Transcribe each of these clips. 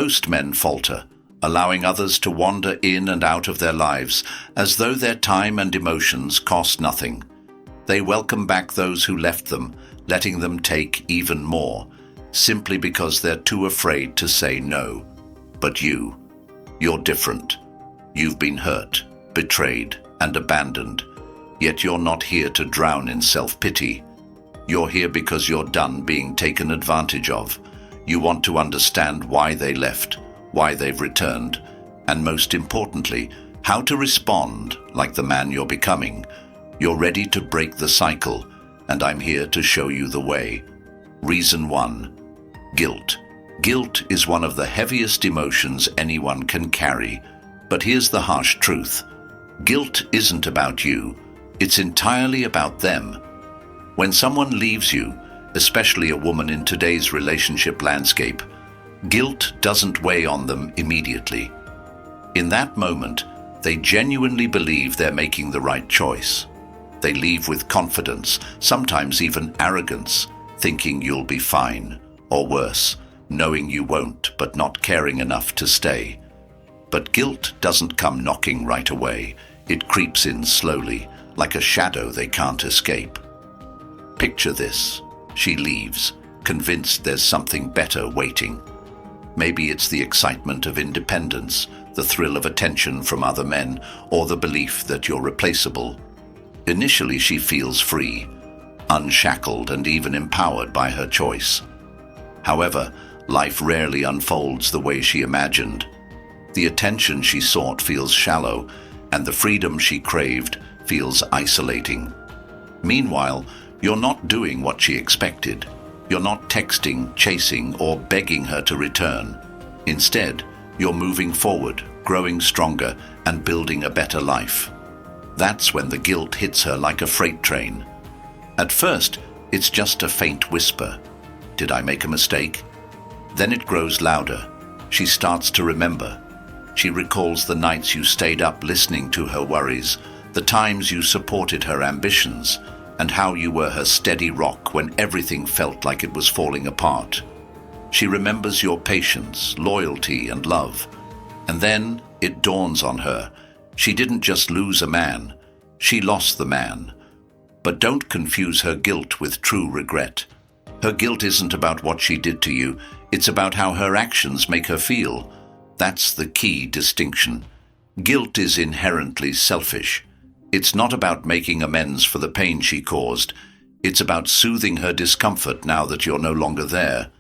Most men falter, allowing others to wander in and out of their lives as though their time and emotions cost nothing. They welcome back those who left them, letting them take even more, simply because they're too afraid to say no. But you're different. You've been hurt, betrayed, and abandoned, yet you're not here to drown in self-pity. You're here because you're done being taken advantage of. You want to understand why they left, why they've returned, and most importantly, how to respond like the man you're becoming. You're ready to break the cycle, and I'm here to show you the way. Reason 1. Guilt. Guilt is one of the heaviest emotions anyone can carry. But here's the harsh truth. Guilt isn't about you. It's entirely about them. When someone leaves you, especially a woman in today's relationship landscape, guilt doesn't weigh on them immediately. In that moment, they genuinely believe they're making the right choice. They leave with confidence, sometimes even arrogance, thinking you'll be fine, or worse, knowing you won't but not caring enough to stay. But guilt doesn't come knocking right away. It creeps in slowly, like a shadow they can't escape. Picture this. She leaves, convinced there's something better waiting. Maybe it's the excitement of independence, the thrill of attention from other men, or the belief that you're replaceable. Initially, she feels free, unshackled, and even empowered by her choice. However, life rarely unfolds the way she imagined. The attention she sought feels shallow, and the freedom she craved feels isolating. Meanwhile, you're not doing what she expected. You're not texting, chasing, or begging her to return. Instead, you're moving forward, growing stronger, and building a better life. That's when the guilt hits her like a freight train. At first, it's just a faint whisper. Did I make a mistake? Then it grows louder. She starts to remember. She recalls the nights you stayed up listening to her worries, the times you supported her ambitions, and how you were her steady rock when everything felt like it was falling apart. She remembers your patience, loyalty, and love. And then it dawns on her. She didn't just lose a man. She lost the man. But don't confuse her guilt with true regret. Her guilt isn't about what she did to you. It's about how her actions make her feel. That's the key distinction. Guilt is inherently selfish. It's not about making amends for the pain she caused. It's about soothing her discomfort now that you're no longer there.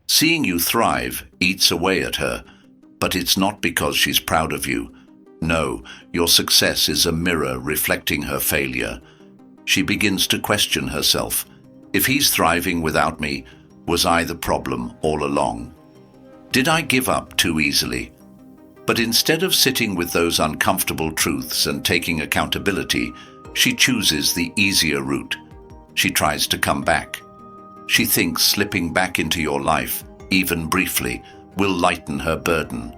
Seeing you thrive eats away at her, but it's not because she's proud of you. No, your success is a mirror reflecting her failure. She begins to question herself. If he's thriving without me, was I the problem all along? Did I give up too easily? But instead of sitting with those uncomfortable truths and taking accountability, she chooses the easier route. She tries to come back. She thinks slipping back into your life, even briefly, will lighten her burden.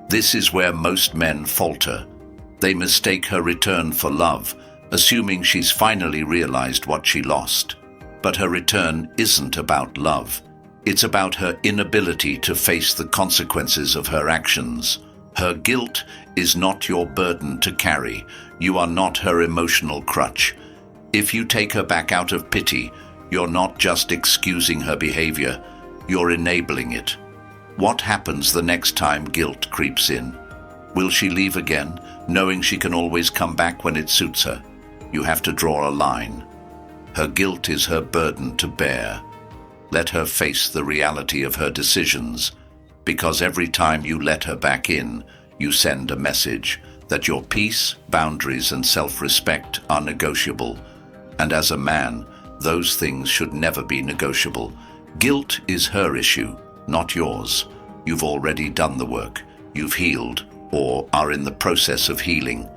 This is where most men falter. They mistake her return for love, assuming she's finally realized what she lost. But her return isn't about love. It's about her inability to face the consequences of her actions. Her guilt is not your burden to carry. You are not her emotional crutch. If you take her back out of pity, you're not just excusing her behavior, you're enabling it. What happens the next time guilt creeps in? Will she leave again, knowing she can always come back when it suits her? You have to draw a line. Her guilt is her burden to bear. Let her face the reality of her decisions, because every time you let her back in, you send a message that your peace, boundaries, and self-respect are negotiable. And as a man, those things should never be negotiable. Guilt is her issue, not yours. You've already done the work. You've healed, or are in the process of healing.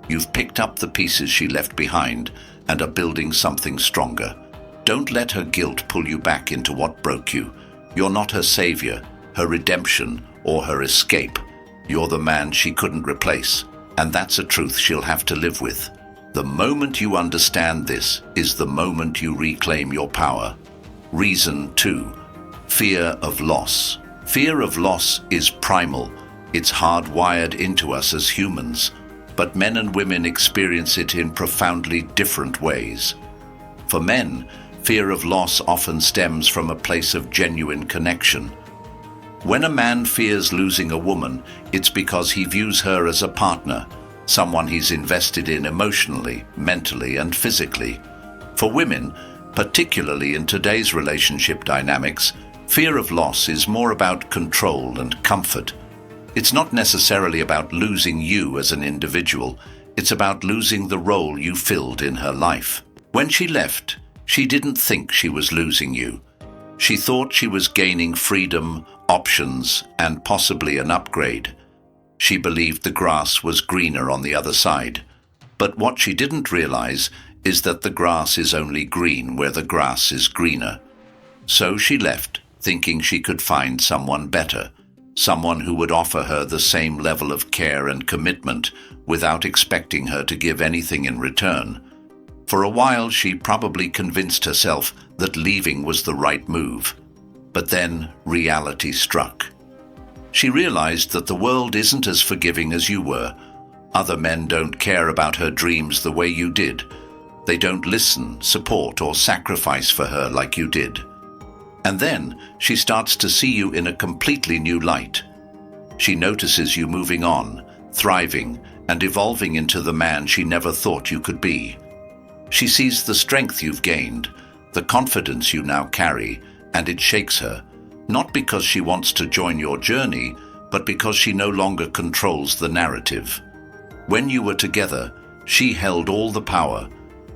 You've picked up the pieces she left behind and are building something stronger. Don't let her guilt pull you back into what broke you. You're not her savior, her redemption, or her escape. You're the man she couldn't replace, and that's a truth she'll have to live with. The moment you understand this is the moment you reclaim your power. Reason 2. Fear of loss. Fear of loss is primal. It's hardwired into us as humans, but men and women experience it in profoundly different ways. For men, fear of loss often stems from a place of genuine connection. When a man fears losing a woman, it's because he views her as a partner, someone he's invested in emotionally, mentally, and physically. For women, particularly in today's relationship dynamics, fear of loss is more about control and comfort. It's not necessarily about losing you as an individual, it's about losing the role you filled in her life. When she left, she didn't think she was losing you. She thought she was gaining freedom, options, and possibly an upgrade. She believed the grass was greener on the other side. But what she didn't realize is that the grass is only green where the grass is greener. So she left, thinking she could find someone better, someone who would offer her the same level of care and commitment without expecting her to give anything in return. For a while, she probably convinced herself that leaving was the right move. But then reality struck. She realized that the world isn't as forgiving as you were. Other men don't care about her dreams the way you did. They don't listen, support, or sacrifice for her like you did. And then she starts to see you in a completely new light. She notices you moving on, thriving, and evolving into the man she never thought you could be. She sees the strength you've gained, the confidence you now carry, and it shakes her, not because she wants to join your journey, but because she no longer controls the narrative. When you were together, she held all the power.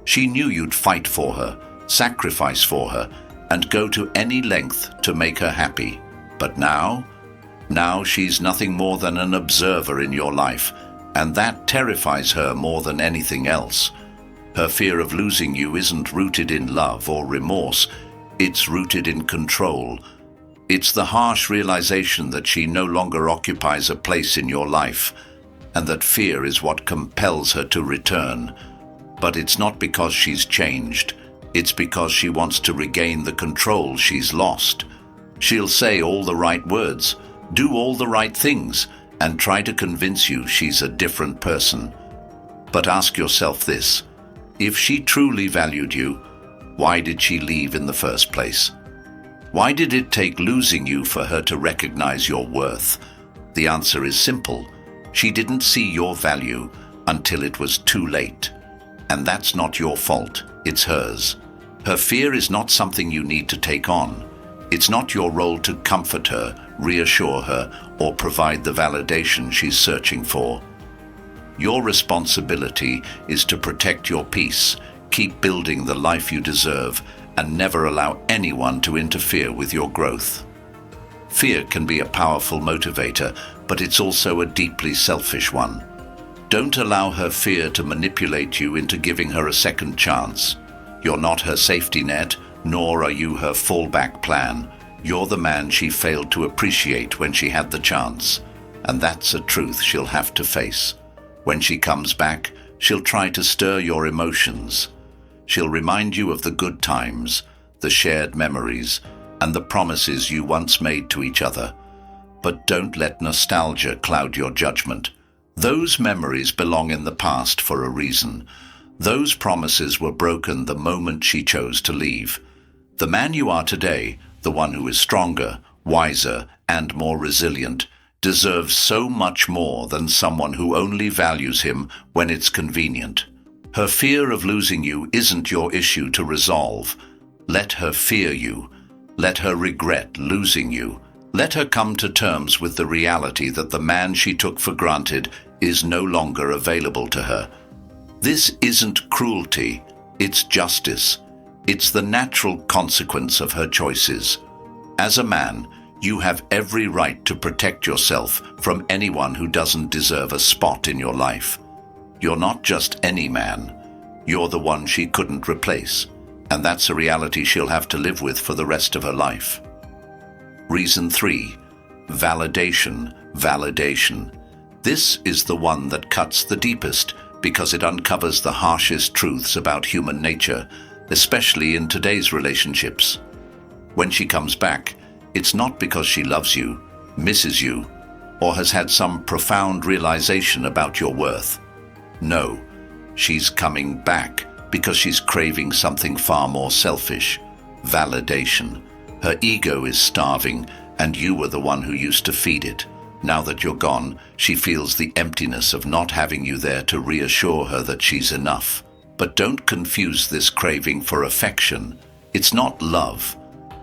She knew you'd fight for her, sacrifice for her, and go to any length to make her happy. But now she's nothing more than an observer in your life, and that terrifies her more than anything else. Her fear of losing you isn't rooted in love or remorse, it's rooted in control. It's the harsh realization that she no longer occupies a place in your life, and that fear is what compels her to return. But it's not because she's changed, it's because she wants to regain the control she's lost. She'll say all the right words, do all the right things, and try to convince you she's a different person. But ask yourself this: if she truly valued you, why did she leave in the first place? Why did it take losing you for her to recognize your worth? The answer is simple. She didn't see your value until it was too late. And that's not your fault, it's hers. Her fear is not something you need to take on. It's not your role to comfort her, reassure her, or provide the validation she's searching for. Your responsibility is to protect your peace, keep building the life you deserve, and never allow anyone to interfere with your growth. Fear can be a powerful motivator, but it's also a deeply selfish one. Don't allow her fear to manipulate you into giving her a second chance. You're not her safety net, nor are you her fallback plan. You're the man she failed to appreciate when she had the chance, and that's a truth she'll have to face. When she comes back, she'll try to stir your emotions. She'll remind you of the good times, the shared memories, and the promises you once made to each other. But don't let nostalgia cloud your judgment. Those memories belong in the past for a reason. Those promises were broken the moment she chose to leave. The man you are today, the one who is stronger, wiser, and more resilient, deserves so much more than someone who only values him when it's convenient. Her fear of losing you isn't your issue to resolve. Let her fear you. Let her regret losing you. Let her come to terms with the reality that the man she took for granted is no longer available to her. This isn't cruelty, it's justice. It's the natural consequence of her choices. As a man, you have every right to protect yourself from anyone who doesn't deserve a spot in your life. You're not just any man. You're the one she couldn't replace, and that's a reality she'll have to live with for the rest of her life. Reason 3. Validation, validation. This is the one that cuts the deepest because it uncovers the harshest truths about human nature, especially in today's relationships. When she comes back, it's not because she loves you, misses you, or has had some profound realization about your worth. No, she's coming back because she's craving something far more selfish: validation. Her ego is starving, and you were the one who used to feed it. Now that you're gone, she feels the emptiness of not having you there to reassure her that she's enough. But don't confuse this craving for affection. It's not love.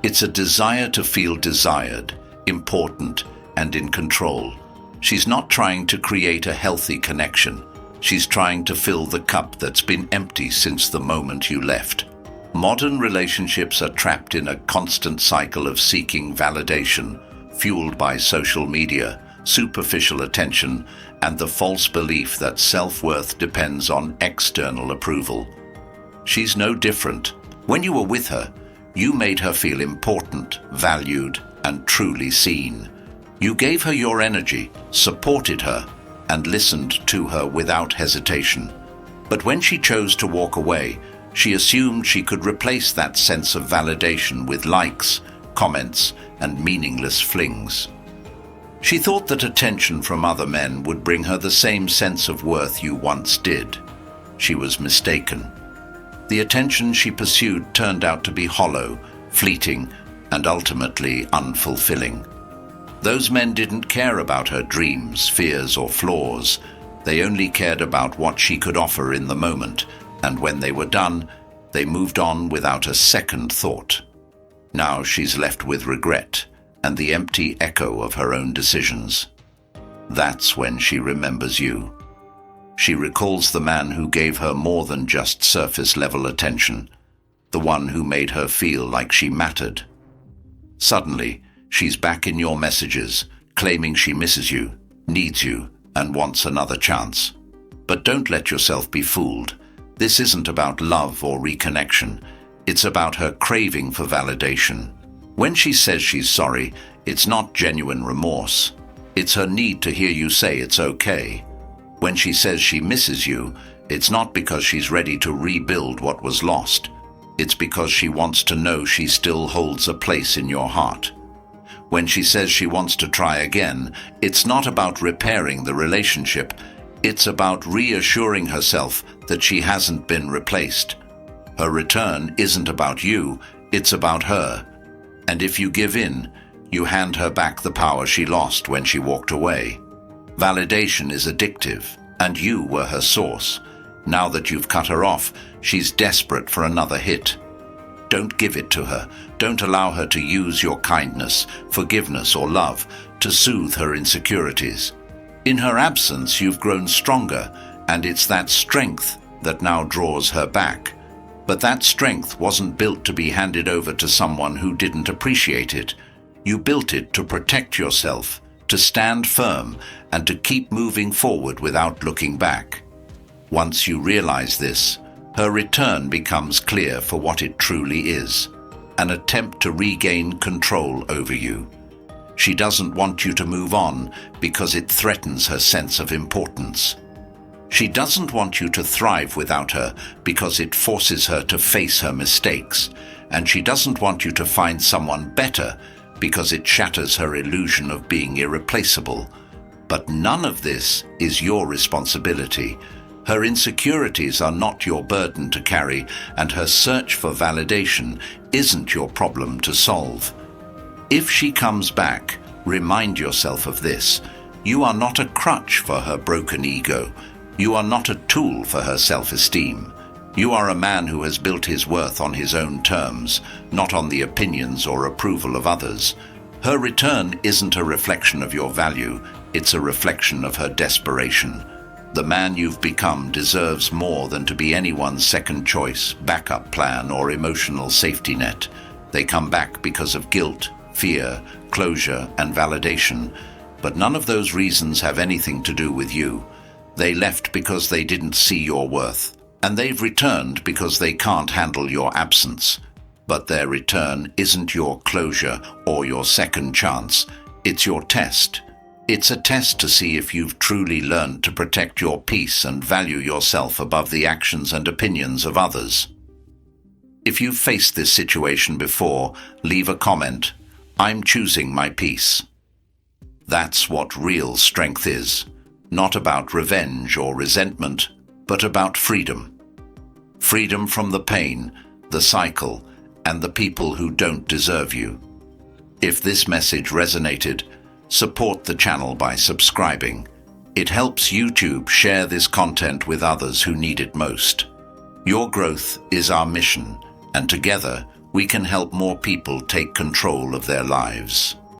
It's a desire to feel desired, important, and in control. She's not trying to create a healthy connection. She's trying to fill the cup that's been empty since the moment you left. Modern relationships are trapped in a constant cycle of seeking validation, fueled by social media, superficial attention, and the false belief that self-worth depends on external approval. She's no different. When you were with her, you made her feel important, valued, and truly seen. You gave her your energy, supported her, and listened to her without hesitation. But when she chose to walk away, she assumed she could replace that sense of validation with likes, comments, and meaningless flings. She thought that attention from other men would bring her the same sense of worth you once did. She was mistaken. The attention she pursued turned out to be hollow, fleeting, and ultimately unfulfilling. Those men didn't care about her dreams, fears, or flaws. They only cared about what she could offer in the moment, and when they were done, they moved on without a second thought. Now she's left with regret and the empty echo of her own decisions. That's when she remembers you. She recalls the man who gave her more than just surface-level attention, the one who made her feel like she mattered. Suddenly, she's back in your messages, claiming she misses you, needs you, and wants another chance. But don't let yourself be fooled. This isn't about love or reconnection. It's about her craving for validation. When she says she's sorry, it's not genuine remorse. It's her need to hear you say it's okay. When she says she misses you, it's not because she's ready to rebuild what was lost. It's because she wants to know she still holds a place in your heart. When she says she wants to try again, it's not about repairing the relationship. It's about reassuring herself that she hasn't been replaced. Her return isn't about you, it's about her. And if you give in, you hand her back the power she lost when she walked away. Validation is addictive, and you were her source. Now that you've cut her off, she's desperate for another hit. Don't give it to her. Don't allow her to use your kindness, forgiveness, or love to soothe her insecurities. In her absence, you've grown stronger, and it's that strength that now draws her back. But that strength wasn't built to be handed over to someone who didn't appreciate it. You built it to protect yourself, to stand firm, and to keep moving forward without looking back. Once you realize this, her return becomes clear for what it truly is: an attempt to regain control over you. She doesn't want you to move on because it threatens her sense of importance. She doesn't want you to thrive without her because it forces her to face her mistakes. And she doesn't want you to find someone better because it shatters her illusion of being irreplaceable. But none of this is your responsibility. Her insecurities are not your burden to carry, and her search for validation isn't your problem to solve. If she comes back, remind yourself of this: you are not a crutch for her broken ego. You are not a tool for her self-esteem. You are a man who has built his worth on his own terms, not on the opinions or approval of others. Her return isn't a reflection of your value, it's a reflection of her desperation. The man you've become deserves more than to be anyone's second choice, backup plan, or emotional safety net. They come back because of guilt, fear, closure, and validation, but none of those reasons have anything to do with you. They left because they didn't see your worth, and they've returned because they can't handle your absence. But their return isn't your closure or your second chance. It's your test. It's a test to see if you've truly learned to protect your peace and value yourself above the actions and opinions of others. If you've faced this situation before, leave a comment. I'm choosing my peace. That's what real strength is. Not about revenge or resentment, but about freedom. Freedom from the pain, the cycle, and the people who don't deserve you. If this message resonated, support the channel by subscribing. It helps YouTube share this content with others who need it most. Your growth is our mission, and together we can help more people take control of their lives.